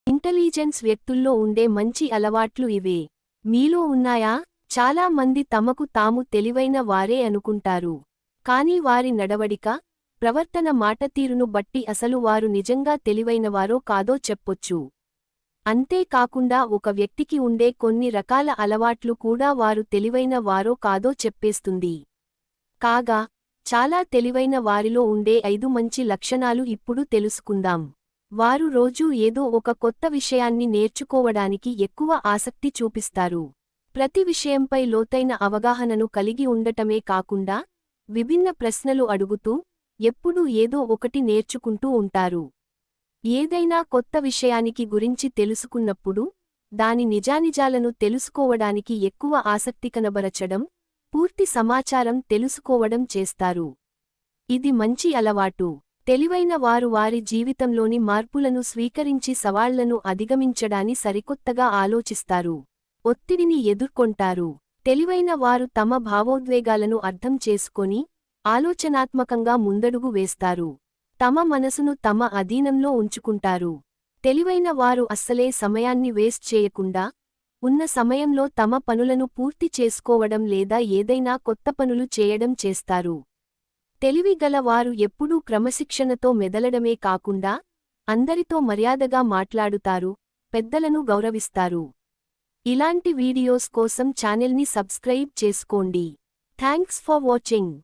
Intelligence వ్యక్తుల్లో ఉండే మంచి అలవాట్లు ఇవే. మీలో ఉన్నాయా? చాలా మంది తమకు తాము తెలివైన వారే అనుకుంటారు. కానీ వారి నడవడిక, ప్రవర్తన మాటతీరును బట్టి అసలు వారు నిజంగా తెలివైనవారో కాదో చెప్పొచ్చు. అంతేకాకుండా ఒక వ్యక్తికి ఉండే కొన్ని రకాల అలవాట్లు కూడా వారు తెలివైన వారో కాదో చెప్పేస్తుంది. కాగా, చాలా తెలివైన వారిలో ఉండే 5 మంచి లక్షణాలు ఇప్పుడు తెలుసుకుందాం. వారు రోజూ ఏదో ఒక కొత్త విషయాన్ని నేర్చుకోవడానికి ఎక్కువ ఆసక్తి చూపిస్తారు. ప్రతి విషయంపై లోతైన అవగాహనను కలిగి ఉండటమే కాకుండా, విభిన్న ప్రశ్నలు అడుగుతూ, ఎప్పుడూ ఏదో ఒకటి నేర్చుకుంటూ ఉంటారు. ఏదైనా కొత్త విషయానికి గురించి తెలుసుకున్నప్పుడు, దాని నిజానిజాలను తెలుసుకోవడానికి ఎక్కువ ఆసక్తి కనబరచడం, పూర్తి సమాచారం తెలుసుకోవడం చేస్తారు. ఇది మంచి అలవాటు. తెలివైన వారు వారి జీవితంలోని మార్పులను స్వీకరించి సవాళ్లను అధిగమించడాని సరికొత్తగా ఆలోచిస్తారు. ఒత్తిడిని ఎదుర్కొంటారు. తెలివైన వారు తమ భావోద్వేగాలను అర్థం చేసుకొని, ఆలోచనాత్మకంగా ముందడుగు వేస్తారు. తమ మనసును తమ అధీనంలో ఉంచుకుంటారు. తెలివైన వారు అస్సలే సమయాన్ని వేస్ట్ చేయకుండా, ఉన్న సమయంలో తమ పనులను పూర్తి చేసుకోవడం లేదా ఏదైనా కొత్త పనులు చేయడం చేస్తారు. తెలివిగల వారు ఎప్పుడూ క్రమశిక్షణతో మెదలడమే కాకుండా, అందరితో మర్యాదగా మాట్లాడుతారు, పెద్దలను గౌరవిస్తారు. ఇలాంటి వీడియోస్ కోసం ఛానెల్ని సబ్స్క్రైబ్ చేసుకోండి. Thanks for watching.